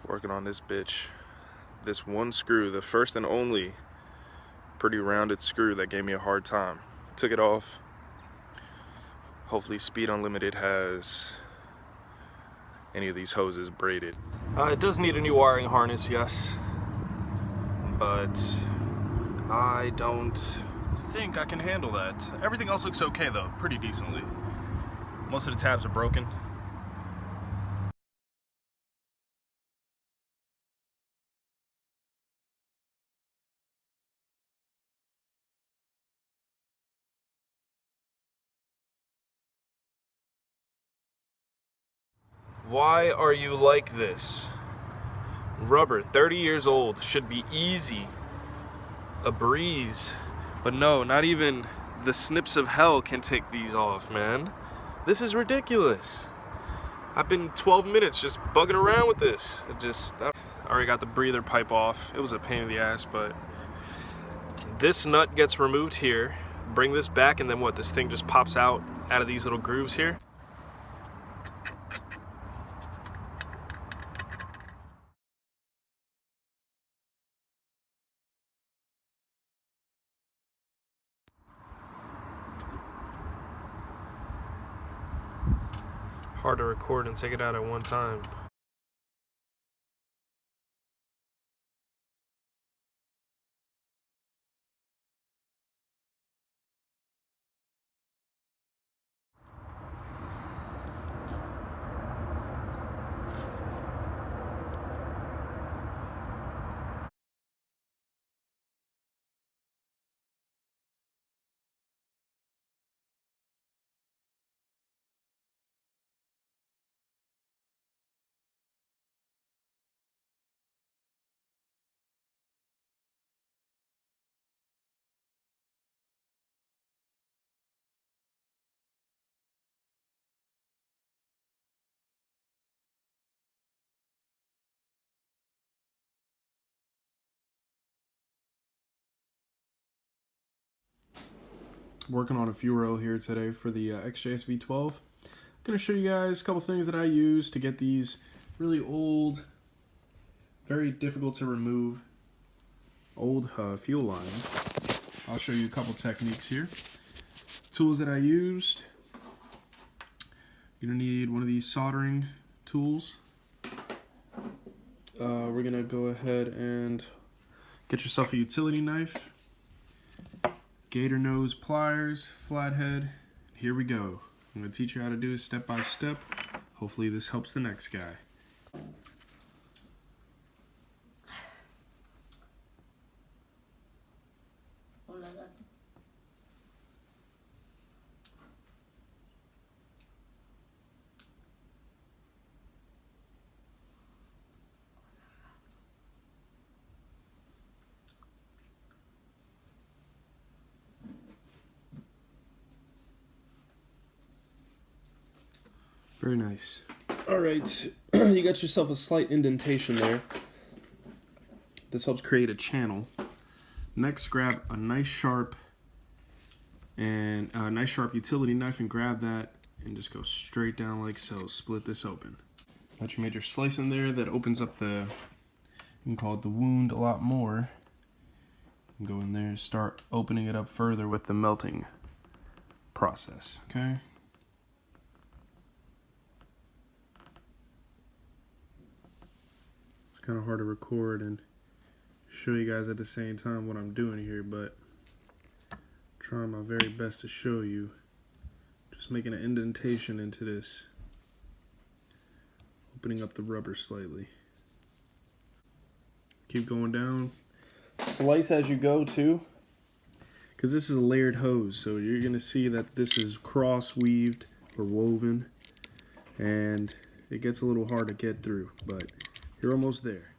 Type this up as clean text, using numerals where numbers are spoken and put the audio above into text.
Working on this bitch. This one screw, the first and only pretty rounded screw that gave me a hard time. Took it off. Hopefully Speed Unlimited has any of these hoses braided. It does need a new wiring harness, yes. But I don't think I can handle that. Everything else looks okay though, pretty decently. Most of the tabs are broken. Why are you like this? Rubber, 30 years old, should be easy, a breeze. But no, not even the snips of hell can take these off, man. This is ridiculous. I've been 12 minutes just bugging around with this. I already got the breather pipe off. It was a pain in the ass, but this nut gets removed here. Bring this back, and then what? This thing just pops out of these little grooves here. Hard to record and take it out at one time. Working on a fuel rail here today for the XJS V12. I'm going to show you guys a couple things that I use to get these really old, very difficult to remove old fuel lines. I'll show you a couple techniques here. Tools that I used. You're going to need one of these soldering tools. We're going to go ahead and get yourself a utility knife. Gator nose pliers, flathead. Here we go. I'm going to teach you how to do it step by step. Hopefully this helps the next guy. Very nice. Alright, you got yourself a slight indentation there. This helps create a channel. Next, grab a nice sharp utility knife and grab that and just go straight down like so. Split this open. Got your major slice in there that opens up you can call it the wound a lot more. And go in there and start opening it up further with the melting process, okay? Kind of hard to record and show you guys at the same time what I'm doing here, but trying my very best to show you. Just making an indentation into this, opening up the rubber slightly. Keep going down. Slice as you go too, because this is a layered hose, so you're gonna see that this is cross weaved or woven, and it gets a little hard to get through, but you're almost there.